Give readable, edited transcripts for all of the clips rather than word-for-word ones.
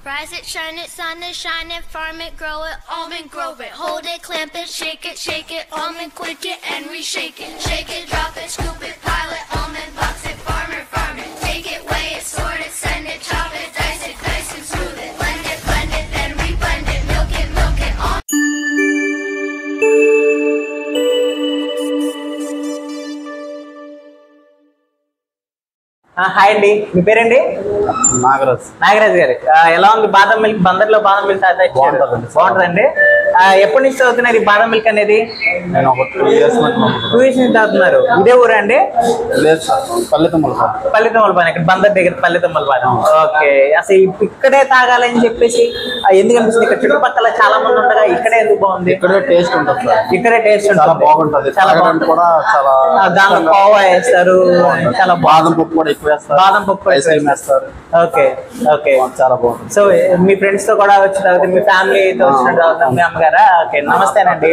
Rise it, shine it, sun it, shine it, farm it, grow it, almond, grove it. Hold it, clamp it, shake it, almond, quick it, and reshake it. Shake it, drop it, scoop it, pile it, almond, box it, farm it. Take it, weigh it, sort it, send it, chop it, dice and smooth it. Blend it, then reblend it, milk it, all. Hi అండి, మీ పేరండి? నాగరాజ్ గారు. ఎలా ఉంది బాదం milk? బందర్లో బాదం milk బాగుంటుందండి. ఎప్పటి నుంచి చదువుతున్నారు ఈ బాదం మిల్క్ అనేది? నేను ఒక 2 years నుంచి చదువుతున్నారు. ఇదే ఊరా అండి? లేదు సార్, పల్లెతమ్మలపాలెం, ఇక్కడ బందర్ దగ్గర పల్లెతమ్మలపాలెం. ఓకే, అసలు ఇక్కడే తాగాలని చెప్పేసి ఎందుకనిపిస్తుంది? ఇక్కడ చుట్టుపక్కల చాలా మంది ఉండగా ఇక్కడే ఎందుకు బాగుంది? ఇక్కడే టేస్ట్ ఉంటుంది సార్. ఇక్కడే టేస్ట్ చాలా బాగుంటుంది. చాలా బాగుంటుంది కూడా చాలా దాంట్లో కోవా వేస్తారు, చాలా బాదం పప్పు కూడా ఎక్కువ వేస్తారు, బాదం పప్పు వేస్తారు. ఓకే ఓకే, చాలా బాగుంటుంది. సో మీ ఫ్రెండ్స్ తో కూడా వచ్చి తాగుతారు, మీ ఫ్యామిలీతో వచ్చినట్టు తాగుతారు, మీ అమ్మగారా? ఓకే, నమస్తేనండి.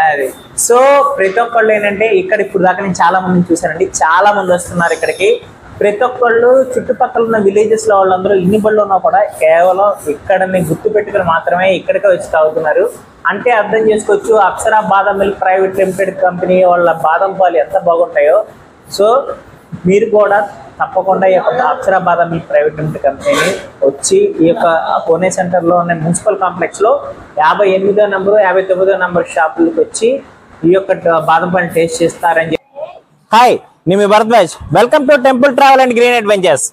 అది సో ప్రతి ఒక్కళ్ళు ఏంటంటే ఇక్కడ ఇప్పుడు దాకా నేను చాలా మందిని చూసానండి, చాలా మంది వస్తున్నారు ఇక్కడికి. ప్రతి ఒక్కళ్ళు చుట్టుపక్కల ఉన్న విలేజెస్ లో వాళ్ళందరూ ఇన్ని బళ్ళు ఉన్నా కూడా కేవలం ఇక్కడని గుర్తు పెట్టుకుని మాత్రమే ఇక్కడికే వచ్చి తాగుతున్నారు. అంటే అర్థం చేసుకోవచ్చు అప్సరా బాదం మిల్క్ ప్రైవేట్ లిమిటెడ్ కంపెనీ వాళ్ళ బాదం పాలు ఎంత బాగుంటాయో. సో మీరు కూడా తప్పకుండా ఈ యొక్క అప్సరా బాదం మిల్క్ ప్రైవేట్ లిమిటెడ్ కంపెనీని వచ్చి ఈ యొక్క పూణే సెంటర్లో ఉన్న మున్సిపల్ కాంప్లెక్స్లో 58వ నంబరు 59వ నంబర్ షాపులకు వచ్చి ఈ యొక్క బాదం పాలు టేస్ట్ చేస్తారని చెప్పి. హాయ్, నేను మీ Bharadwaj. Welcome to temple travel and green adventures.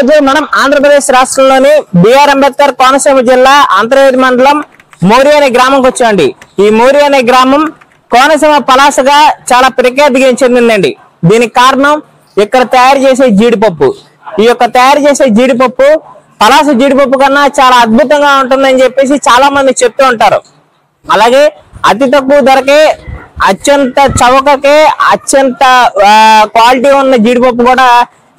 రోజు మనం ఆంధ్రప్రదేశ్ రాష్ట్రంలోని బిఆర్ అంబేద్కర్ కోనసీమ జిల్లా అంతర్వేది మండలం మోరి అనే గ్రామంకి వచ్చామండి. ఈ మోరి అనే గ్రామం కోనసీమ పలాసగా చాలా ప్రఖ్యాతిగా చెందిందండి. దీనికి కారణం ఇక్కడ తయారు చేసే జీడిపప్పు. ఈ యొక్క తయారు చేసే జీడిపప్పు పలాస జీడిపప్పు కన్నా చాలా అద్భుతంగా ఉంటుందని చెప్పేసి చాలా మంది చెప్తూ ఉంటారు. అలాగే అతి తక్కువ ధరకే అత్యంత చవకకే అత్యంత క్వాలిటీ ఉన్న జీడిపప్పు కూడా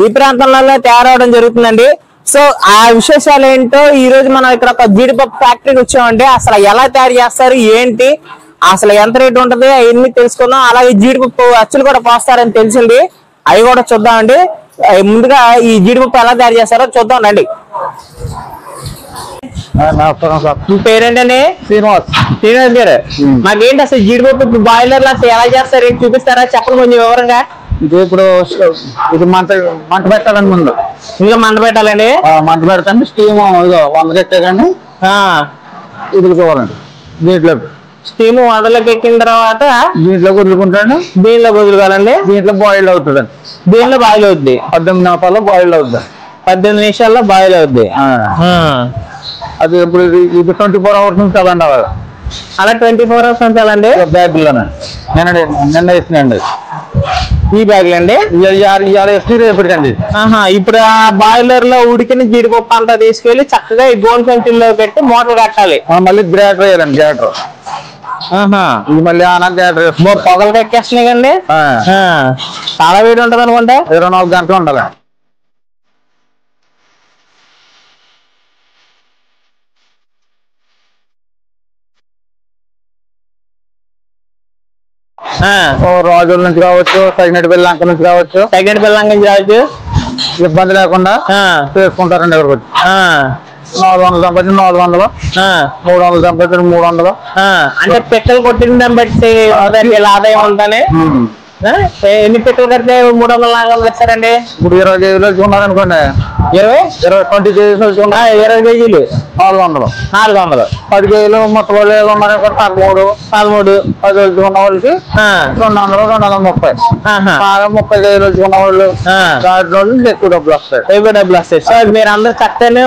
ఈ ప్రాంతంలో తయారవడం జరుగుతుందండి. సో ఆ విశేషాలు ఏంటో ఈ రోజు మనం ఇక్కడ ఒక జీడిపప్పు ఫ్యాక్టరీకి వచ్చామంటే అసలు ఎలా తయారు చేస్తారు, ఏంటి, అసలు ఎంత రేటు ఉంటుంది అవన్నీ తెలుసుకుందాం. అలాగే జీడిపప్పు అచ్చులు కూడా పోస్తారని తెలిసింది, అవి కూడా చూద్దామండి. ముందుగా ఈ జీడిపప్పు ఎలా తయారు చేస్తారో చూద్దాం రండి. మీ పేరేంటండి? శ్రీనివాస్. శ్రీనివాస్ గారు, మాకేంటి అసలు జీడిపప్పు బాయిలర్ అసలు ఎలా చేస్తారు ఏంటి చూపిస్తారా? చెప్పండి కొంచెం వివరంగా. ఇది ఇప్పుడు ఇది మంట పెట్టాలండి. ముందు ఇంకా మంట పెట్టాలండి. మంట పెడతాండి. స్టీమ్ 100 ఎక్కాకండి ఇది చూడాలండి. దీంట్లో స్టీమ్ 100 ఎక్కిన తర్వాత దీంట్లో వదులుకుంటాండి. దీనిలో వదులుకోవాలండి. దీంట్లో బాయిల్ అవుతుందండి. దీనిలో బాయిల్ అవుద్ది. 18 నిమిషాల్లో బాయిల్ అవుద్ది. 18 నిమిషాల్లో బాయిల్ అవుద్ది. అది ఇప్పుడు ఇది 24 hours నుంచి కదండి. అలా 24 hours ఉంచాలండి. బ్యాగ్లోనే నిన్న వేసినండి. ఈ బ్యాగ్ అండి ఎప్పటికండి. ఇప్పుడు ఆ బాయిలర్ లో ఉడికిన జీడిపప్పు అంతా తీసుకెళ్లి చక్కగా ఈ గోన్ సంచుల్లో పెట్టి మోటార్ కట్టాలి. మళ్ళీ గ్రేటర్ వేయాలండి. గ్రేటర్ ఇది మళ్ళీ గ్రేటర్ పొగలు ఎక్కేస్తున్నాయి కండి. చాలా వేడి ఉంటది అనుకుంటా. 24 గంటలు ఉండాలి. రోజుల నుంచి కావచ్చు, తగినట్టు బెల్లంక నుంచి కావచ్చు, ఇబ్బంది లేకుండా చేసుకుంటారండి. ఎవరికి వచ్చి 400 సంపాదించి 400, 300 సంపాదించి 300. అంటే పెట్టెలు కొట్టిన దాన్ని బట్టి ఆదాయం ఉందని. ఎన్ని పెట్టెలు కడితే 300 400 ఇస్తారండి? ఇప్పుడు 20 కేజీలు ఉన్నారనుకోండి. 20 కేజీలు 20 కేజీలు 400. 10 కేజీలు మొత్తం వాళ్ళు ఉన్నారనుకోండి. 13 10 ఉన్న వాళ్ళకి 200 230. 30 కేజీలు వచ్చుకున్న వాళ్ళు ఎక్కువ డబ్బులు వస్తాయి. సో మీరు అందరు చక్కగానే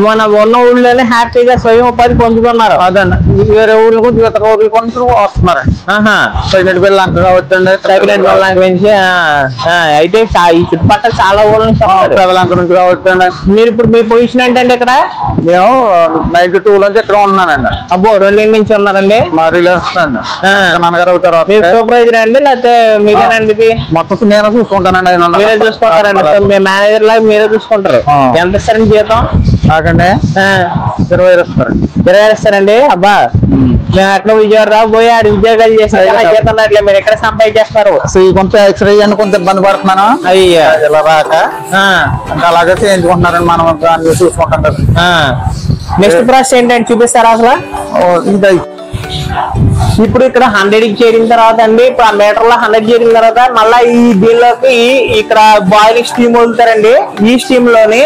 మన ఉన్న ఊళ్ళోనే హ్యాపీగా స్వయం ఉపాధి పొందుతున్నారు. అదండి. వేరే ఊళ్ళో కొంచెం ఇతర ఊళ్ళో కొంచెం వస్తున్నారండి. ప్రెగ్నెంట్ పిల్లలు అంత కావచ్చండి. అయితే ఈ చుట్టుపక్కల చాలా ఊళ్ళ నుంచి పిల్లలంక నుంచి కావచ్చండి. మీరు ఇప్పుడు మీ పొజిషన్ ఏంటండి? ఇక్కడ మేము 92 నుంచి ఇక్కడ ఉన్నానండి. అబ్బో 2 ఏళ్ళ నుంచి ఉన్నారండి. మా రిలేషన్స్ అండి. నాన్నగారు అవుతారు. సూపర్వైజర్ అండి లేకపోతే మీరేనండి? మొత్తం నేనే చూసుకుంటానండి. మీరే చూసుకుంటారండి. మీ మేనేజర్ లాగా మీరే చూసుకుంటారు. ఎంత ఇస్తారండి జీతం? నాకండి 20 ఇస్తారండి. 20 ఇస్తారండి. అబ్బా మేము అట్లా విజయవాడ పోయి ఆడు ఉద్యోగాలు చేస్తున్నట్లే మీరు ఎక్కడ సంపాదించేస్తారు? కొంత ఎక్స్రే అని కొంత ఇబ్బంది పడుతున్నాను. అయ్యా ఇలా రాక అలాగే చేయించుకుంటున్నారండి. మనం చూసుకుంటాం కదా. నెక్స్ట్ ప్రాసెస్ ఏంటంటే చూపిస్తారా అసలు? ఇప్పుడు ఇక్కడ 100కి చేరిన తర్వాత అండి, ఇప్పుడు ఆ మీటర్ లో 100 చేరిన తర్వాత మళ్ళీ ఈ దీనిలోకి ఇక్కడ బాయిలింగ్ స్టీమ్ వదులుతారండి. ఈ స్టీమ్ లోని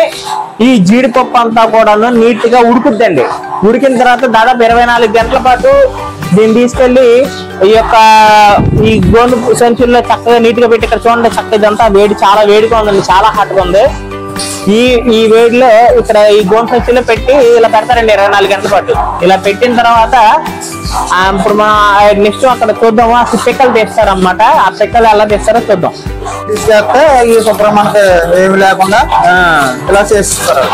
ఈ జీడిపప్పు అంతా కూడా నీట్ గా ఉడుకుద్దండి. ఉడికిన తర్వాత దాదాపు 24 గంటల పాటు దీన్ని తీసుకెళ్లి ఈ గోను సంచుల్లో చక్కగా నీట్ గా పెట్టి ఇక్కడ చూడండి. చక్కగా ఇదంతా వేడి, చాలా వేడిగా ఉందండి, చాలా హాట్ గా ఉంది. ఈ వేడిలో ఇక్కడ ఈ గోను సంచుల్లో పెట్టి ఇలా పెడతారండి 24 గంటల పాటు. ఇలా పెట్టిన తర్వాత ఇప్పుడు మనం నెక్స్ట్ అక్కడ చూద్దాము. అసలు పిక్కలు తీస్తారన్నమాట. ఆ పిక్కలు ఎలా తీస్తారో చూద్దాం. తీసుకేస్తే ఈ శుభ్రం మనకి ఏమి లేకుండా ఇలా చేస్తారు.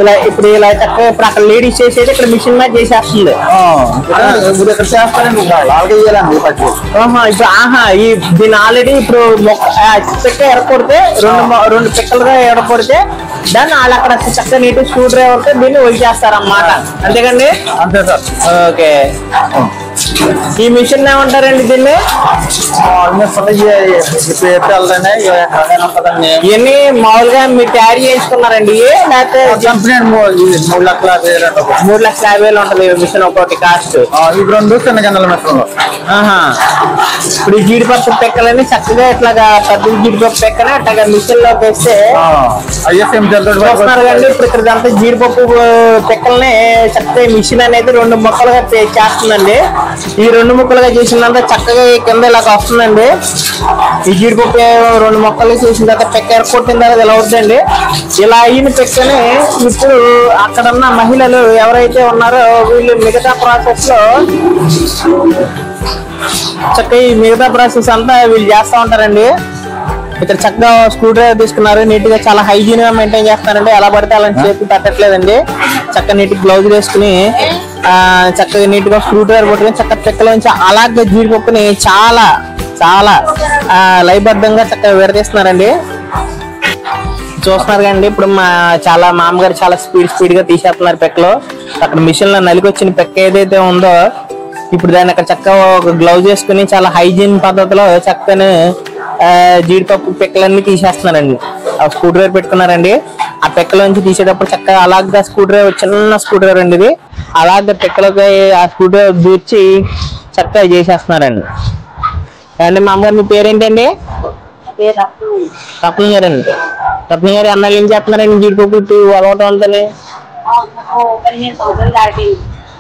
ఇలా ఇప్పుడు ఇలా చక్కగా ఇప్పుడు అక్కడ లేడీస్ చేసేది ఇక్కడ మిషన్ మీద చేసేస్తుంది. ఇప్పుడు ఇక్కడ చేస్తారండి. ఇప్పుడు దీన్ని ఆల్రెడీ ఇప్పుడు పిక్క ఎడకొడితే 2 పిక్కలుగా ఎడకొడితే దాన్ని వాళ్ళు అక్కడ చక్కగా నీటి స్క్రూ డ్రైవర్ తో దీన్ని వదిలేస్తారన్నమాట. అంతేకండి? అంతే సార్. ఓకే. ఈ మిషన్ ఏమంటారండి దీన్ని? ఇవన్నీ మామూలుగా మీరు తయారు చేసుకున్నారండి లేకపోతే కంపెనీ 3,50,000 ఉంటది మిషన్ ఒకటి కాస్ట్. ఇవి 2 చిన్న గిన్నెల మిషన్లు. ఇప్పుడు ఈ జీడిపప్పు పెక్కలని చక్కగా ఇట్లాగా పెద్ద జీడిపప్పు పెక్కని అట్లాగా మిషన్ లోకి వేస్తే చూస్తున్నారు కండి. ఇప్పుడు ఇక్కడంతా జీడిపప్పు పెక్కల్ని చక్కగా మిషన్ అనేది 2 ముక్కలుగా చేస్తుందండి. ఈ 2 ముక్కలుగా చేసినంత చక్కగా కింద ఇలా వస్తుందండి. ఈ జీడిపప్పు 2 ముక్కలు చేసిన తర్వాత పెక్క ఎరకొట్టిన తర్వాత ఇలా అవుతుందండి. ఇలా అయిన పెక్కని ఇప్పుడు అక్కడున్న మహిళలు ఎవరైతే ఉన్నారో వీళ్ళు మిగతా ప్రాసెస్ లో చక్కగా ఈ మిగతా ప్రాసెస్ అంతా వీళ్ళు చేస్తూ ఉంటారండి. ఇక్కడ చక్కగా స్క్రూ డ్రైవర్ తీసుకున్నారు. నీట్ గా చాలా హైజీన్ గా మెయింటైన్ చేస్తారండి. ఎలా పడితే అలా చేతి పెట్టట్లేదండి. చక్కగా నీట్ గ్లౌజ్ వేసుకుని చక్కగా నీట్ గా స్క్రూ డ్రైవర్ పట్టుకుని చక్కగా చెక్కలోంచి అలాగే జీడిపప్పుని చాలా చాలా లయబద్ధంగా చక్కగా విడదీస్తున్నారండి. చూస్తున్నారు కండి. ఇప్పుడు మా అమ్మగారు చాలా స్పీడ్ గా తీసేస్తున్నారు పెక్కలో. అక్కడ మిషన్ లో నలికొచ్చిన పెక్క ఏదైతే ఉందో ఇప్పుడు దాన్ని అక్కడ చక్కగా ఒక గ్లౌజ్ వేసుకుని చాలా హైజీన్ పద్ధతిలో చక్కని జీడిపప్పు పెక్కలన్నీ తీసేస్తున్నారండి. ఆ స్క్రూ డ్రైవర్ పెట్టుకున్నారండి. ఆ పెక్కలోంచి తీసేటప్పుడు చక్కగా అలాగా స్క్రూ డ్రైవర్ చిన్న స్క్రూ డ్రైవర్ అండి ఇది. అలాగే పెక్కలోకి ఆ స్క్రూ డ్రైవర్ దూర్చి చక్కగా చేసేస్తున్నారండి. అండి మా అమ్మగారు మీ పేరేంటండి? రత్న గారు అండి. రత్న గారు అన్నాళ్ళు ఏం చేస్తున్నారండి జీడిపప్పు అలవాటు ఉందని?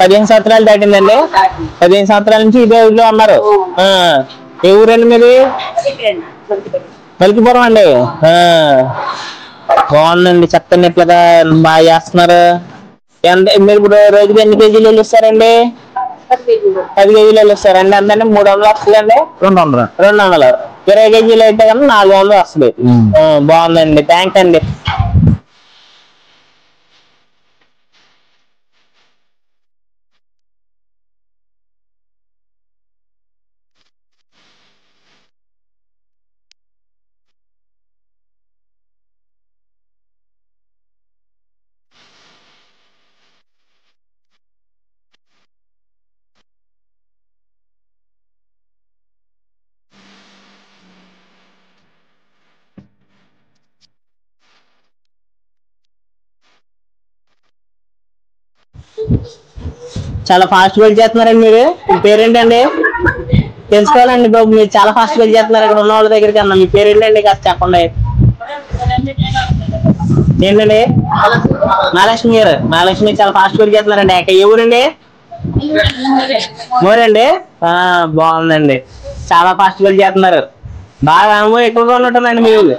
15 సంవత్సరాలు దాటిందండి. 15 సంవత్సరాల నుంచి ఇదే ఊళ్ళో ఉన్నారు. ఏ ఊరండి మీది? మలికిపురం అండి. బాగుందండి. చక్కని ఇట్లాగా బాగా చేస్తున్నారు. మీరు ఇప్పుడు రోజుకి ఎన్ని కేజీలు ఇస్తారండి? 10 కేజీలు ఇస్తారండి. అందండి 300 వస్తుందండి. 200 20 కేజీలు అయితే కన్నా 400 వస్తుంది. బాగుందండి. థ్యాంక్స్ అండి. చాలా ఫాస్ట్ గా చేస్తున్నారండి. మీరు మీ పేరేంటండి? తెలుసుకోవాలండి బాబు. మీరు చాలా ఫాస్ట్ గా చేస్తున్నారు ఇక్కడ ఉన్న వాళ్ళ దగ్గరికి అన్న. మీ పేరేంటండి కాస్త చెప్పండి. ఏంటండి? మహాలక్ష్మి గారు. మహాలక్ష్మి చాలా ఫాస్ట్ గా చేస్తున్నారండి. ఏ ఊరండి? మోరండి. బాగుందండి. చాలా ఫాస్ట్ గా చేస్తున్నారు. బాగా అనుభవం ఎక్కువగా ఉన్నట్టుందండి మీ ఊరు.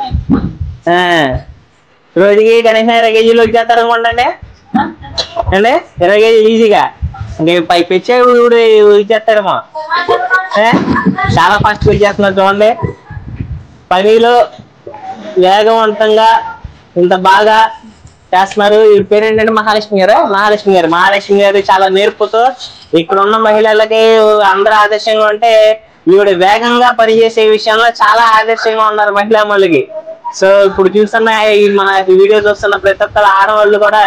రోజుకి కనీసం 20 కేజీలు వచ్చేస్తారు అనుకోండి అండి. 20 కేజీలు ఈజీగా ఇంక పైకి వచ్చే ఇచ్చేస్తాడేమో. చాలా ఫాస్ట్ గా చేస్తున్నారు చూడండి. పనిలో వేగవంతంగా ఇంత బాగా చేస్తున్నారు. ఈ పేరు ఏంటంటే మహాలక్ష్మి గారు. మహాలక్ష్మి గారు చాలా నేర్పుతూ ఇక్కడ ఉన్న మహిళలకి అందరూ ఆదర్శంగా ఉంటే ఈవిడ వేగంగా పనిచేసే విషయంలో చాలా ఆదర్శంగా ఉన్నారు మహిళా మళ్ళకి. సో ఇప్పుడు చూస్తున్న మన వీడియో చూస్తున్న ప్రతి ఒక్కరు ఆడవాళ్ళు కూడా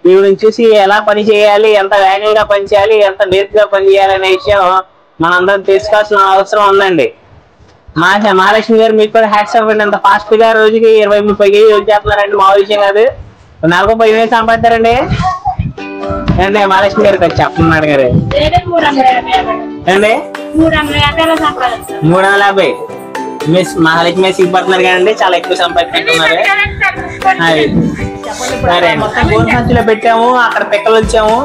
ఈవిడని చూసి ఎలా పని చేయాలి, ఎంత వేగంగా పని చేయాలి, ఎంత నేర్పుగా పని చేయాలి అనే విషయం మనందరం తెలుసుకోవాల్సిన అవసరం ఉందండి. మహాలక్ష్మి గారు మీకు కూడా హ్యాట్స్ ఆఫ్ అండి. అంత ఫాస్ట్ గా రోజుకి 20-30 కేజీలు చేస్తున్నారండి. మా విషయం కాదు. 4-10 సంపాదిస్తారండి అండి. మహాలక్ష్మి గారికి వచ్చి చెప్పన్నాడు గారు అండి. 350 మహాలక్ష్మి సిగ్గుపడుతున్నారు కదండి. చాలా ఎక్కువ సంపాదిస్తున్నారు. సరే మొత్తం గోల్ సంచిలో పెట్టాము. అక్కడ పెక్కలు వచ్చాము.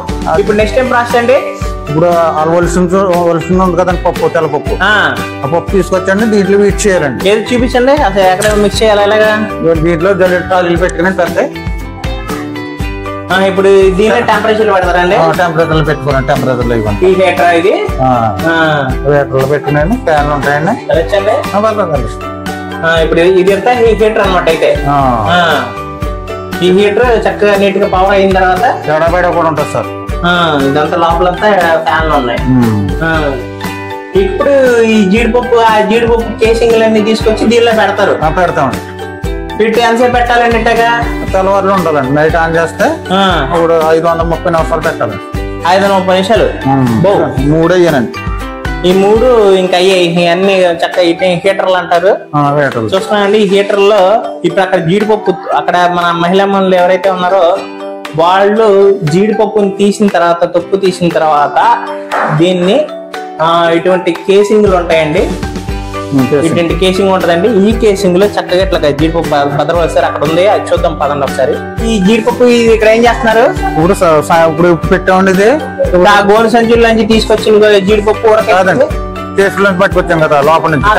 ఇప్పుడు నెక్స్ట్ టైం ప్రాసెస్ అండి. ఇప్పుడు వలసింది ఉంది కదండి పప్పు, తెల్లపప్పు. ఆ పప్పు తీసుకొచ్చండి దీంట్లో వీట్ చేయాలండి. ఏది చూపించండి అసలు ఎక్కడ మిక్స్ చేయాలి ఎలాగా? దీంట్లో జల్లెలు పెట్టుకుని పెడతాయి. ఇప్పుడు దీని టెంపరేచర్ పెడతారండి. టెంపరేచర్ పెట్టుకున్నాను. టెంపరేచర్ ఇవ్వండి. ఈ హీటర్ ఇది హీటర్లో పెట్టుకున్నాను. ఫ్యాన్లు ఉంటాయండి. ఇప్పుడు ఇది ఎంత ఈ హీటర్ అనమాట. అయితే ఈ హీటర్ చక్కగా నీట్ గా పవర్ అయిన తర్వాత ఎడబయట కూడా ఉంటుంది సార్. ఇదంతా లోపలంతా ఫ్యాన్లు ఉన్నాయి. ఇప్పుడు ఈ జీడిపప్పు కేసింగ్లన్నీ తీసుకొచ్చి దీనిలో పెడతారు. పెడతామండి. పెట్టి ఎంతసేపు పెట్టాలండి? ఇట్టగా తెల్లవారులు ఉండాలండి. నైట్ ఆన్ చేస్తే ఇప్పుడు 530 నిమిషాలు పెట్టాలండి. 530 నిమిషాలు. 3 అయ్యానండి. ఈ 3 ఇంకా అయ్యాయి అన్ని చక్కగా హీటర్లు అంటారు. చూస్తున్నానండి ఈ హీటర్ లో ఇప్పుడు అక్కడ జీడిపప్పు అక్కడ మన మహిళా మనులు ఎవరైతే ఉన్నారో వాళ్ళు జీడిపప్పుని తీసిన తర్వాత తొక్కు తీసిన తర్వాత దీన్ని ఇటువంటి కేసింగ్లు ఉంటాయండి. ఇటువంటి కేసింగ్ ఉంటదండి. ఈ కేసింగ్ లో చక్కగా ఇట్లా జీడిపప్పు భద్రపరుస్తారు. అక్కడ ఉంది, అది చూద్దాం పదండి ఒకసారి. ఈ జీడిపప్పు ఇక్కడ ఏం చేస్తున్నారు? ఇప్పుడు పెట్టామండి. ఆ గోను సంచుల నుంచి తీసుకొచ్చిన జీడిపప్పు పట్టుకొచ్చాం కదా లోపల నుంచి.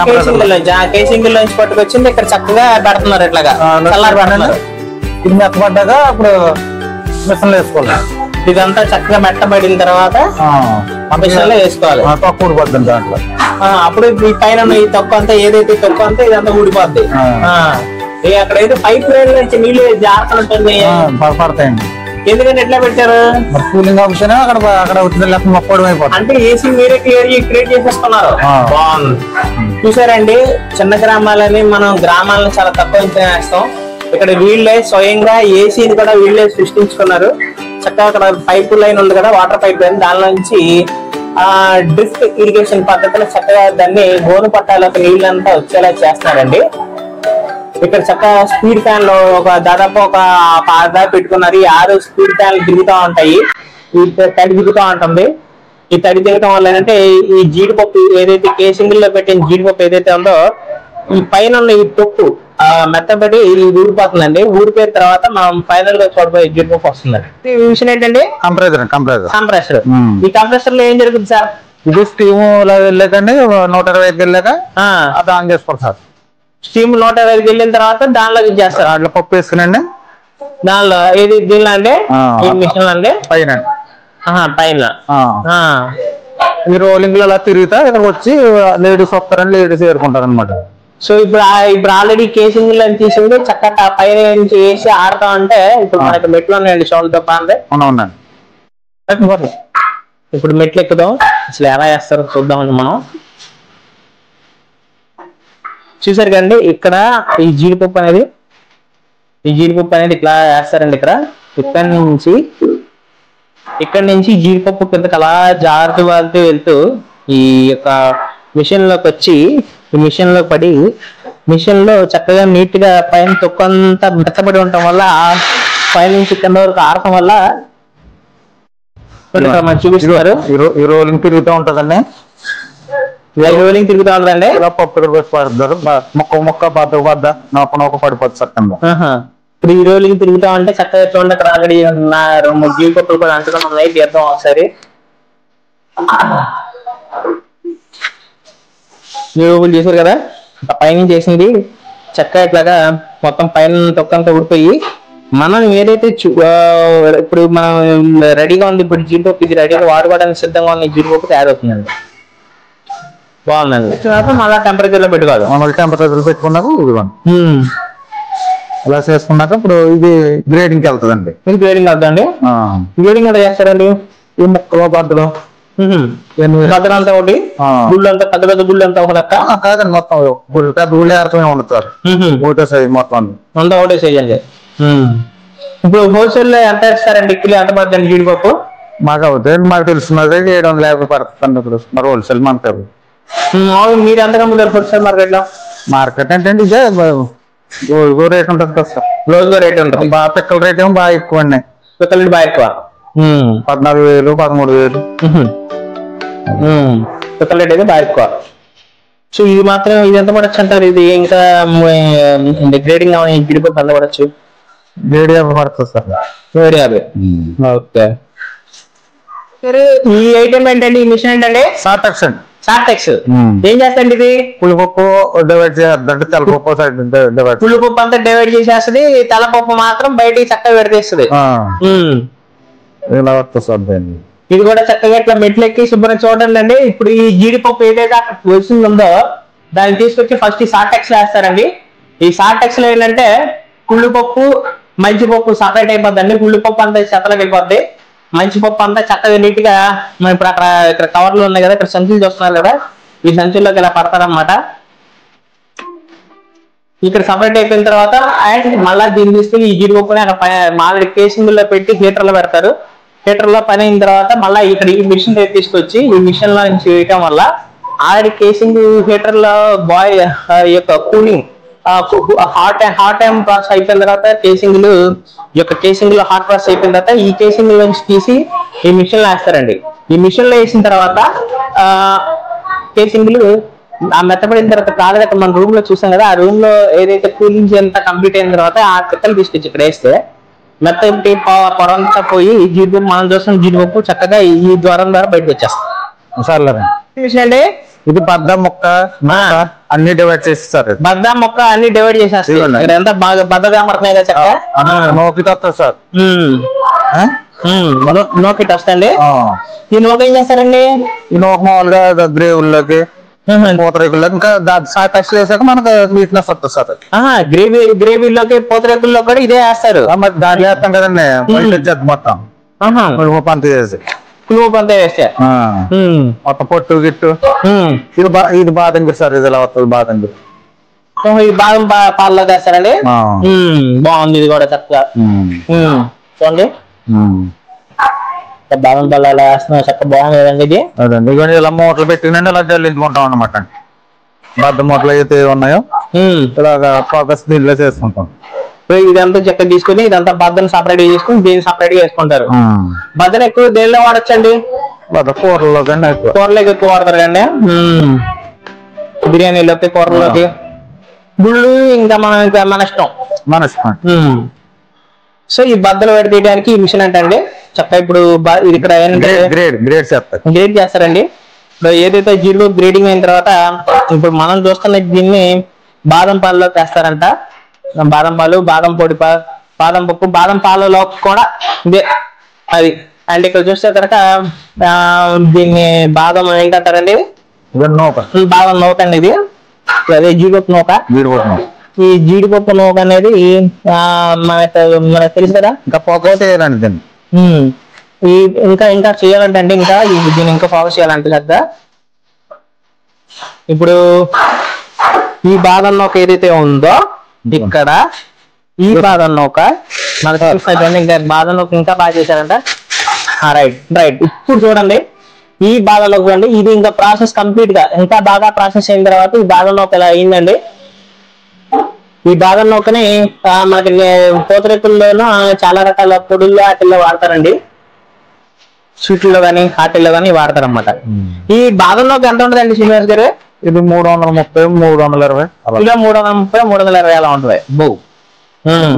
కేసింగ్ లోంచి పట్టుకొచ్చింది ఇక్కడ చక్కగా పెడుతున్నారు. ఇట్లాగా చల్లారి పెడుతున్నారు. ఇది మెత్తపడ్డాక అప్పుడు మిషన్లో వేసుకోవాలి. ఇదంతా చక్కగా మెట్టబడిన తర్వాత మిషన్ లో వేసుకోవాలి. తక్కువ ఊడిపోద్ది దాంట్లో. అప్పుడు ఈ పైన ఈ తొక్క అంతా ఏదైతే తొక్క అంతా ఇదంతా ఊడిపోద్ది. అక్కడైతే పైప్ లైన్ నుంచి నీళ్ళు జాగ్రత్త ఉంటుంది, పడతాయండి. ఎందుకంటే ఎట్లా పెట్టారు? కూలింగ్ ఆప్షన్ అక్కడ మొక్కడం అయిపోతుంది. అంటే ఏసీ మీరే క్రియేట్ చేసేస్తున్నారు. బాగుంది. చూసారండి, చిన్న గ్రామాలని మనం గ్రామాలను చాలా తక్కువ అంచనా వేస్తాం. ఇక్కడ వీళ్ళే స్వయంగా ఏసీని కూడా వీళ్ళే సృష్టించుకున్నారు. చక్కగా అక్కడ పైప్ లైన్ ఉంది కదా, వాటర్ పైప్ లైన్, దాని నుంచి డ్రిఫ్ట్ ఇరిగేషన్ పద్ధతిలో చక్కగా దాన్ని గోను పట్టాలకు నీళ్ళంతా వచ్చేలా చేస్తున్నారండి. ఇక్కడ చక్కగా స్పీడ్ ఫ్యాన్ లో దాదాపు ఒక 6 పెట్టుకున్నారు. ఈ 6 స్పీడ్ ఫ్యాన్లు తిరుగుతూ ఉంటాయి. ఈ తడి తిరుగుతూ ఉంటుంది. ఈ తడి తిరగటం వల్ల ఏంటంటే ఈ జీడిపప్పు ఏదైతే కేసింగ్ లో పెట్టిన జీడిపప్పు ఏదైతే ఉందో ఈ పైన ఈ తొక్కు మెత్తబడి ఊడిపోతుందండి. ఊడిపోయిన తర్వాత మనం ఫైనల్ గా చూడబోయే జీడిపప్పు వస్తుందండి. ఈ విషయం ఏంటంటే కంప్రెసర్. ఈ కంప్రెసర్ లో ఏం జరుగుతుంది సార్? ఇది స్టీమ్ వెళ్ళాకండి 120 వెళ్ళాక అది ఆన్ చేసుకోవాలి సార్. స్టీమ్ 120 వెళ్ళిన తర్వాత దానిలో చేస్తారు. అట్లా పప్పు వేసుకునండి. దానిలో ఏది దీనిలో అండి? ఈ మిషన్ అండి పైన ఈ రోలింగ్ లో అలా తిరుగుతా ఇక్కడికి వచ్చి లేడీస్ వస్తారని లేడీస్ ఏరుకుంటారు అనమాట. సో ఇప్పుడు ఆల్రెడీ కేసింగ్ లో తీసింది చక్కగా పైన నుంచి వేసి ఆడతా ఉంటే ఇప్పుడు మనకి మెట్లు ఉన్నాయండి. షోల్తో పాందే అవునండి. ఇప్పుడు మెట్లు ఎక్కుదాం, అసలు ఎలా వేస్తారో చూద్దామండి మనం. చూసారు కదండి, ఇక్కడ ఈ జీడిపప్పు అనేది ఇట్లా వేస్తారండి. ఇక్కడ నుంచి జీడిపప్పు కిందకి అలా జాగ్రత్త వెళ్తూ ఈ యొక్క మిషన్ లోకి వచ్చి ఈ మిషన్ లో పడి మిషన్ లో చక్కగా నీట్ గా పైన తొక్కంతా మెత్తబడి ఉండటం వల్ల పైన నుంచి కింద వరకు ఆడటం వల్ల చూపిస్తున్నారు. ఈ రోలింగ్ తిరుగుతూ ఉంటదండి. రోలింగ్ తిరుగుతూ ఉంటదండి. మొక్క బద్ద నొక్క పడిపోతుంది చక్కగా. ఇప్పుడు ఈ రోలింగ్ తిరుగుతా ఉంటే చక్కగా చూడండి, అక్కడ ఆల్రెడీ 2-3 జీడిపప్పులు కూడా అంటుకుని ఉన్నాయి. తీద్దాం ఒకసారి. జీడిపప్పులు చేశారు కదా, పైన చేసింది చక్కగా ఇట్లాగా మొత్తం పైన తొక్కంతా ఊడిపోయి మనం ఏదైతే ఇప్పుడు మనం రెడీగా ఉంది. ఇప్పుడు జీడిపప్పు ఇది రెడీగా వాడుకోవడానికి సిద్ధంగా ఉన్న జీడిపప్పు తయారవుతుందండి. బాగుందండి. మళ్ళీ టెంపరేచర్ లో పెట్టుకోవాలి. టెంపరేచర్ పెట్టుకున్నాక అలా చేసుకున్నాక ఇప్పుడు ఇది గ్రేడింగ్కి వెళ్తుందండి. ఇది గ్రేడింగ్ వెళ్తాండి. గ్రేడింగ్ ఎలా చేస్తారండి? ఈ ముక్కలో బద్దలో బద్దలంతా ఒకటి, గుళ్ళు అంతా పెద్ద పెద్ద గుళ్ళు అంతా ఒక లెక్క కాదండి. మొత్తం పెద్ద గుళ్ళు ఏర్పమే ఉండదు. ఒకటే సైజ్ మొత్తం అంతా ఒకటే సైజ్ అండి. ఇప్పుడు హోల్సేల్ లో ఎంత ఇస్తారండి? కిలో ఎంత పడుతుంది జీడిపప్పు? మాకు అవుతుంది, మాకు తెలుస్తున్నది 750 పడుతుంది. ఇప్పుడు మరి హోల్సేల్ మనకు మీరు ఎంత కమ్ముతారు హోల్సేల్ మార్కెట్ లో? మార్కెట్ అంటే ఇదే రోజుకో రేట్ ఉంటుంది కదా సార్. రోజుకో రేట్ ఉంటుంది. బాగా పిక్కల రేట్ ఏమో బాగా ఎక్కువ అండి. పిక్కల రేట్ బాగా ఎక్కువ. 14,000 13,000 పిక్కల రేట్ అయితే బాగా ఎక్కువ. సో ఇది మాత్రం ఇది ఎంత పడచ్చు అంటారు? ఇది ఇంకా గ్రేడింగ్ జీడిపప్పు ఎంత పడచ్చు? 750 పడుతుంది సార్. 750. ఓకే. ఈ ఐటమ్ ఏంటండి? ఈ మిషన్ ఏంటండి? సార్టెక్స్ అండి. సార్టెక్స్ ఏం చేస్తండి? ఇది పులిపప్పు డివైడ్ చేద్దంటే తెల్లపప్పు సైడ్ పులిపప్పు అంతా డివైడ్ చేసేస్తుంది, తెల్లపప్పు మాత్రం బయటికి చక్కగా పెడితేస్తుంది. ఇలా వస్తుంది. ఇది కూడా చక్కగా ఇట్లా మెట్లు ఎక్కి శుభ్రం చూడండి అండి. ఇప్పుడు ఈ జీడిపప్పు ఏదైతే వస్తుందో దాన్ని తీసుకొచ్చి ఫస్ట్ ఈ సార్టెక్స్ లో వేస్తారండి. ఈ సార్టెక్స్ లో ఏంటంటే పుల్లిపప్పు మంచిపప్పు సపరేట్ అయిపోద్దండి. పుల్లిపప్పు అంతా చెత్తలోకి వెళ్ళిపోద్ది, మంచిపప్పు అంతా చక్కగా నీట్ గా మనం ఇప్పుడు ఇక్కడ కవర్లు ఉన్నాయి కదా, ఇక్కడ సంచులు చూస్తున్నారు కదా, ఈ సంచుల్లోకి ఇలా పడతారనమాట. ఇక్కడ సపరేట్ అయిపోయిన తర్వాత అండ్ మళ్ళీ దీన్ని తీసుకుని ఈ జీడిపప్పుని అక్కడ మామిడి కేసింగ్ లో పెట్టి హీటర్ లో పెడతారు. హీటర్ లో పని అయిన తర్వాత మళ్ళీ ఇక్కడ ఈ మిషన్ తీసుకొచ్చి ఈ మిషన్ లో నుంచి వేయటం వల్ల ఆల్రెడీ కేసింగ్ హీటర్ లో యొక్క కూలింగ్ హాట్ టైం ప్రాసెస్ అయిపోయిన తర్వాత కేసింగ్లు ఈ యొక్క కేసింగ్ లో హాట్ ప్రాసెస్ అయిపోయిన తర్వాత ఈ కేసింగ్ నుంచి తీసి ఈ మిషన్ లో వేస్తారండి. ఈ మిషన్ లో వేసిన తర్వాత కేసింగ్లు ఆ మెత్తపడిన తర్వాత కాదు మన రూమ్ లో చూసాం కదా, ఆ రూమ్ లో ఏదైతే కూలింగ్ అంతా కంప్లీట్ అయిన తర్వాత ఆ పిక్కలు తీసుకొచ్చి ఇక్కడ వేస్తే మెత్త పొరంతా పోయి జీడిపప్పు మనం చూసిన జీడిపప్పు చక్కగా ఈ ద్వారం ద్వారా బయటకు వచ్చేస్తాం. సర్లే మిషన్ అండి. ఇది బద్ద మొక్క అన్ని డివైడ్ చేస్తారు. బద్ద మొక్క అన్ని డివైడ్ చేసేస్తాయి. ఇక్కడ ఎంత బాగా బద్దగా పడుతున్నాయి కదా చక్క నోకిట్ వస్తుంది సార్. నోకిట్ వస్తాయండి. ఈ నోక ఏం చేస్తారండి? ఈ నోక మామూలుగా గ్రేవుల్లోకి పూతరేకుల్లోకి ఇంకా టచ్ చేసాక మనకు నీట్నెస్ వస్తుంది సార్. గ్రేవీలోకి పూతరేకుల్లో కూడా ఇదే వేస్తారు. మరి దాంట్లో వేస్తాం కదండి మొత్తం పంత చేసి అంతా వేస్తే మొత్తం పొట్టు గిట్టు. ఇది బాదం గిరి సార్. ఇది ఎలా వస్తుంది బాదం గిరి. ఇది బాదం పాలలో వేస్తారండి. బాగుంది ఇది కూడా చక్కగా చూడండి. బాదం పాలు ఎలా వేస్తున్నారు చక్కగా బాగుంది కదండి ఇది. అదండి ఇవన్నీ ఇలా మూటలు పెట్టినండి ఇలా జల్లించుకుంటాం అన్నమాట. బద్ద మూటలు అయితే ఉన్నాయో ఇలాగా ఫోకస్ దీనిలో చేసుకుంటాం. ఇదంతా చక్కగా తీసుకుని ఇదంతా బద్దను సపరేట్ చేసుకుని దీన్ని సపరేట్ గా వేసుకుంటారు. బద్దను ఎక్కువ దేనిలో వాడచ్చండి? బద్ద కూరలో కూరలోకి ఎక్కువ వాడతారు కండి. బిర్యానీలోకి కూరలోకి గుళ్ళు ఇంకా మన ఇష్టం. సో ఈ బద్దలు పెట్టి తీయడానికి ఈ మిషన్ అంటండి చక్కగా ఇప్పుడు ఇది ఇక్కడ గ్రేడ్ చేస్తారండి. ఏదైతే జీడిపప్పు గ్రేడింగ్ అయిన తర్వాత ఇప్పుడు మనం చూస్తున్న దీన్ని బాదం పాలలోకి వేస్తారంట. బాదం పాలు, బాదం పొడి, బాదం పప్పు, బాదం పాలలో కూడా ఇదే అది. అండ్ ఇక్కడ చూస్తే కనుక దీన్ని బాదం ఏంటంటారండి? బాదం నూక అండి ఇది. అదే జీడిపప్పు నూక. ఈ జీడిపప్పు నూక అనేది మనకు తెలుసు కదా. ఇంకా పోకపోతేనండి దీన్ని ఇంకా చేయాలంటే అండి ఇంకా దీన్ని ఇంకా ఫోకస్ చేయాలంటే కదా. ఇప్పుడు ఈ బాదం నూక ఏదైతే ఉందో ఇక్కడ ఈ బాదం నూక మనకు ఇంకా బాదం నూక ఇంకా బాగా చేశారంట. రైట్ ఇప్పుడు చూడండి ఈ బాదం నూక చూడండి. ఇది ఇంకా ప్రాసెస్ కంప్లీట్ గా ఇంకా బాగా ప్రాసెస్ అయిన తర్వాత ఈ బాదం నూక ఇలా అయిందండి. ఈ బాదం నూకని మనకి పూతరేకుల్లోనూ చాలా రకాల పొడుల్లో వాటిల్లో వాడతారండి. స్వీట్లో కానీ హాటిల్లో కానీ వాడతారు అన్నమాట. ఈ బాదం నూక ఎంత ఉంటుందండి శ్రీనివాస్ గారు? ఇది 330, 320 ఇలా 330, 320 అలా ఉంటుంది.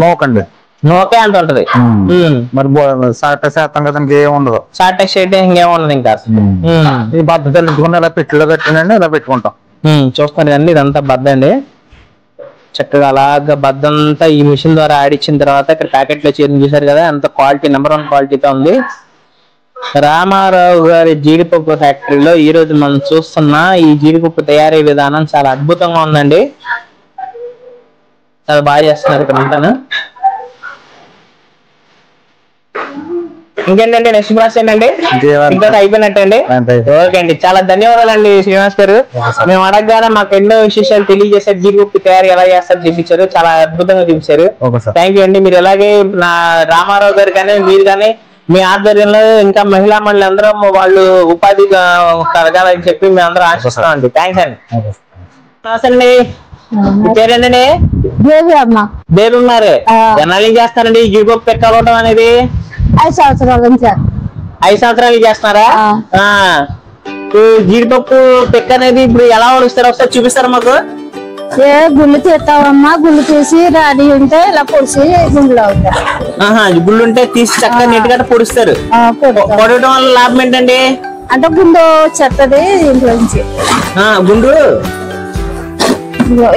నోకండి నోకే అంత ఉంటది. మరి శాతం కదా ఇంకేం ఉండదు. షార్ట్ షేట్ ఇంకేం ఉండదు ఇంకా. ఈ బద్ద తెలుసుకుని ఇలా పెట్టిలో పెట్టినండి ఇలా పెట్టుకుంటాం. చూస్తున్నారు కదండి ఇదంతా బద్ద అండి. చక్కగా అలాగా బద్దంతా ఈ మిషన్ ద్వారా ఆడిచ్చిన తర్వాత ఇక్కడ ప్యాకెట్ లో చేరిన చూసారు కదా ఎంత క్వాలిటీ, నెంబర్ 1 క్వాలిటీతో ఉంది. రామారావు గారి జీడిపప్పు ఫ్యాక్టరీలో ఈ రోజు మనం చూస్తున్న ఈ జీడిపప్పు తయారీ విధానం చాలా అద్భుతంగా ఉందండి. చాలా బాగా చేస్తున్నారు ఇక్కడ ఉంటాను. ఇంకేంటండి నెక్స్ట్ ప్రాసెస్ ఏంటండి? ఇంకా అయిపోయినట్టండి. ఓకే అండి, చాలా ధన్యవాదాలండి శ్రీనివాస్ గారు. మేము అడగగానే మాకు ఎన్నో విశేషాలు తెలియజేశారు. జీడిపప్పు తయారీ ఎలా చేస్తారు చూపించారు, చాలా అద్భుతంగా చూపించారు. థ్యాంక్ యూ అండి. మీరు ఎలాగే నా రామారావు గారు కానీ మీరు కానీ మీ ఆధ్వర్యంలో ఇంకా మహిళా మండలి అందరూ వాళ్ళు ఉపాధి కలగాలని చెప్పి మేము అందరూ ఆశిస్తామండి. థ్యాంక్స్ అండి. అండి పేరేంటండి? బేరున్నారు. ఎన్నాళ్ళు చేస్తారండి ఈ జీడిపప్పు పెట్టాలవడం అనేది? 5 సంవత్సరాల నుంచి. 5 సంవత్సరాలు చేస్తున్నారా? జీడిపప్పు పెక్క అనేది ఇప్పుడు ఎలా వడుస్తారు ఒకసారి చూపిస్తారా మాకు? గుళ్ళు తీస్తామమ్మా. గుళ్ళు తీసి రాడి ఉంటే ఇలా పొడిచి గుండెలో అవుతాయి. గుళ్ళు ఉంటే తీసి చక్కగా నీట్ గా పొడుస్తారు. పొడవడం వల్ల లాభం ఏంటండి? అంటే గుండు చెత్తది ఇంట్లో నుంచి గుండు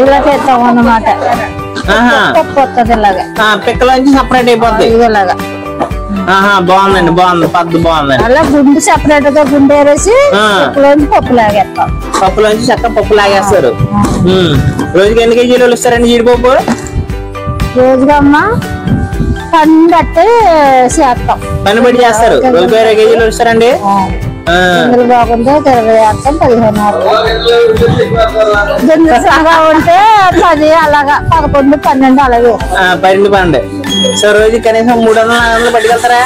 ఇలా తీస్తాం అన్నమాట. వస్తుంది ఇలాగా పిక్కల నుంచి సపరేట్ అయిపోతుంది ఇలాగా. బాగుందండి, బాగుంది పద్ధతి బాగుందండి. అలా గుండు సెపరేట్ గా గుండు వేసి పప్పు లాగేస్తాం. పప్పులోంచి చక్కగా పప్పు లాగేస్తారు. రోజుకి ఎన్ని కేజీలు ఇస్తారండి జీడిపప్పు? రోజుకమ్మా పని బట్టి చేస్తాం. పని బట్టి చేస్తారు. రోజుకి 20 కేజీలు ఇస్తారండి. గింజలు బాగుంటే 20 వేస్తాం, 15 గింజలు సగా ఉంటే 10 అలాగా 11, 12 అలాగే 12. సో రోజు కనీసం 300-400 పట్టుకెళ్తారా?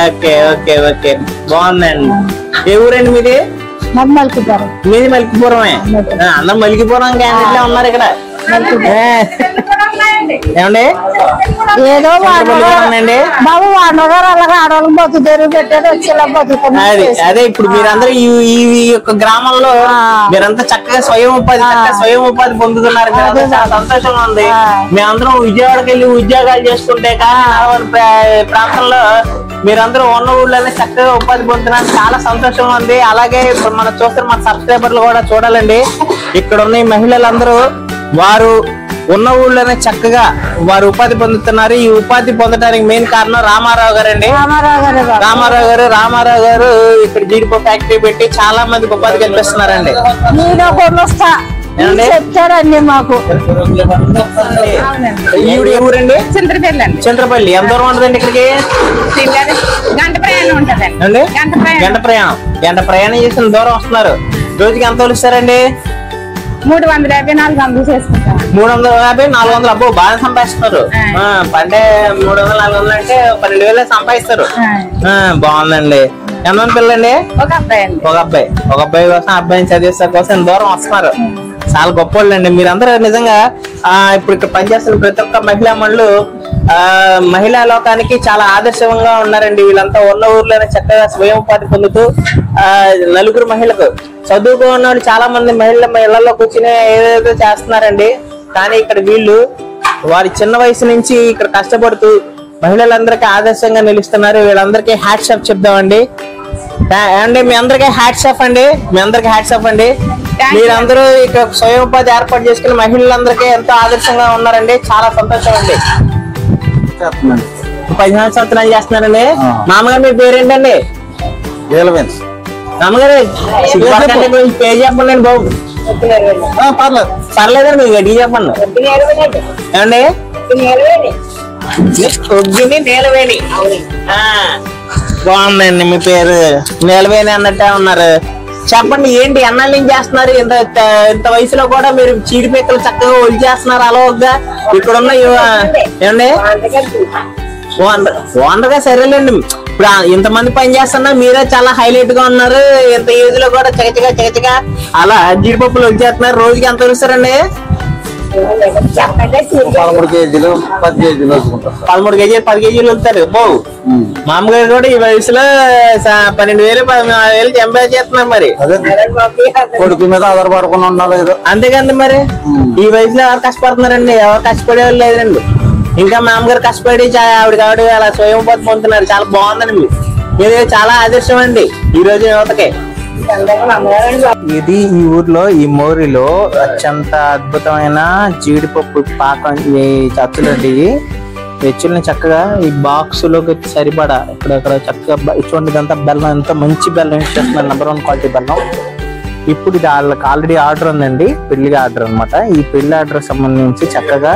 ఓకే ఓకే ఓకే బాగుందండి. ఏ ఊరండి మీది? మల్కిపురం. మీది మల్కిపురమే. అందరూ మల్కిపురం క్యాండిడేట్ ఉన్నారు ఇక్కడ. ఏమండి ఏదో అండి బాబు వాడగారు అలాగే ఆడవాళ్ళకి బతుకుతారు పెట్టారు వచ్చి ఇలా బతుకుతున్నారు. అదే ఇప్పుడు మీరందరూ ఈ యొక్క గ్రామంలో మీరంతా చక్కగా స్వయం ఉపాధి పొందుతున్నారు. చాలా సంతోషంగా ఉంది. మేమందరం విజయవాడకి వెళ్ళి ఉద్యోగాలు చేసుకుంటే ప్రాంతంలో మీరందరూ ఉన్న ఊళ్ళోనే చక్కగా ఉపాధి పొందుతున్నారు. చాలా సంతోషంగా ఉంది. అలాగే ఇప్పుడు మనం చూస్తే మన సబ్స్క్రైబర్లు కూడా చూడాలండి. ఇక్కడ ఉన్న ఈ మహిళలందరూ వారు ఉన్న ఊళ్ళోనే చక్కగా వారు ఉపాధి పొందుతున్నారు. ఈ ఉపాధి పొందడానికి మెయిన్ కారణం రామారావు గారు అండి. రామారావు గారు ఇక్కడ జీడిపప్పు ఫ్యాక్టరీ పెట్టి చాలా మందికి ఉపాధి కల్పిస్తున్నారండి. చెప్తారండి మాకు. ఊరండి చింతపల్లి. ఎంత దూరం ఉంటదండి ఇక్కడికి? గంట ప్రయాణం చేసిన దూరం వస్తున్నారు. రోజుకి ఎంత వస్తారండి? 350 400 చేసుకుంటాం. 350 400. అబ్బో బాగా సంపాదిస్తున్నారు. పండే 300 400 అంటే 12,000 సంపాదిస్తారు. బాగుందండి. ఎంతమంది పిల్లలండి? ఒక అబ్బాయి కోసం అబ్బాయిని చదివిస్తా కోసం దూరం వస్తున్నారు. చాలా గొప్ప వాళ్ళు అండి మీరందరూ. నిజంగా ఇప్పుడు ఇక్కడ పనిచేస్తున్న ప్రతి ఒక్క మహిళా మనులు మహిళా లోకానికి చాలా ఆదర్శంగా ఉన్నారండి. వీళ్ళంతా ఉన్న ఊర్లోనే చక్కగా స్వయం ఉపాధి పొందుతూ నలుగురు మహిళలకు చదువుకున్న వాళ్ళు చాలా మంది ఇళ్లలో కూర్చుని ఏదేదో చేస్తున్నారండి. కానీ ఇక్కడ వీళ్ళు వారి చిన్న వయసు నుంచి ఇక్కడ కష్టపడుతూ మహిళలందరికీ ఆదర్శంగా నిలుస్తున్నారు. వీళ్ళందరికీ హ్యాట్స్ ఆఫ్ చెప్దామండి. మీ అందరికీ హ్యాట్స్ ఆఫ్ అండి. మీరందరూ ఇక్కడ స్వయం ఉపాధి ఏర్పాటు చేసుకుని మహిళలందరికీ ఎంతో ఆదర్శంగా ఉన్నారండి. చాలా సంతోషం అండి. 15 సంవత్సరాలు చేస్తున్నారండి. మామగారు మీ పేరేంటండి? మామగారు పేరు చెప్పండి బాబు. పర్లేదండి మీరు గట్టిగా చెప్పండి. ఏమండి? ఒగ్గిని నీలవేణి. బాగుందండి మీ పేరు. నీలవేణి అన్నట్టే ఉన్నారు. చెప్పండి ఏంటి ఎన్నాళ్ళ నుంచి చేస్తున్నారు? ఇంత వయసులో కూడా మీరు చీడిపెక్కలు చక్కగా ఒలి చేస్తున్నారు. అలవగ్గా ఇక్కడ ఉన్న ఏమండి ఓనర్గా సరేలేండి. ఇప్పుడు ఇంతమంది పని చేస్తున్నా మీరే చాలా హైలైట్ గా ఉన్నారు. ఇంత ఏజ్ లో కూడా చకచగా అలా జీడిపప్పులు ఒలి చేస్తున్నారు. రోజుకి ఎంత వస్తారండి? 13 కేజీలు 10 కేజీలు 13 కేజీలు 10 కేజీలు వెళ్తారు. బావు మామగారు కూడా ఈ వయసులో 12,000 14,000 సంపాదించేస్తున్నారు. మరి కొడుకు మీద ఆధారపడకుండా ఉన్నారు. అంతేకండి. మరి ఈ వయసులో ఎవరు కష్టపడుతున్నారండి? ఎవరు కష్టపడేవాళ్ళు లేదండి. ఇంకా మామగారు కష్టపడి ఆవిడ అలా స్వయం ఉపాధి పొందుతున్నారు. చాలా బాగుందండి. మీరు చాలా ఆదర్శం అండి ఈ రోజు యువతకి. ఇది ఈ ఊర్లో ఈ మోరిలో అత్యంత అద్భుతమైన జీడిపప్పు పాకం అచ్చులండి. వెచ్చుల్ని చక్కగా ఈ బాక్స్ లోకి సరిపడా ఇక్కడ చక్కగా ఇటువంటిదంతా బెల్లం, ఎంతో మంచి బెల్లం ఇచ్చేస్తున్నారు. నెంబర్ 1 క్వాలిటీ బెల్లం. ఇప్పుడు ఇది వాళ్ళకి ఆల్రెడీ ఆర్డర్ ఉందండి. పెళ్లి ఆర్డర్ అనమాట. ఈ పెళ్లి ఆర్డర్ సంబంధించి చక్కగా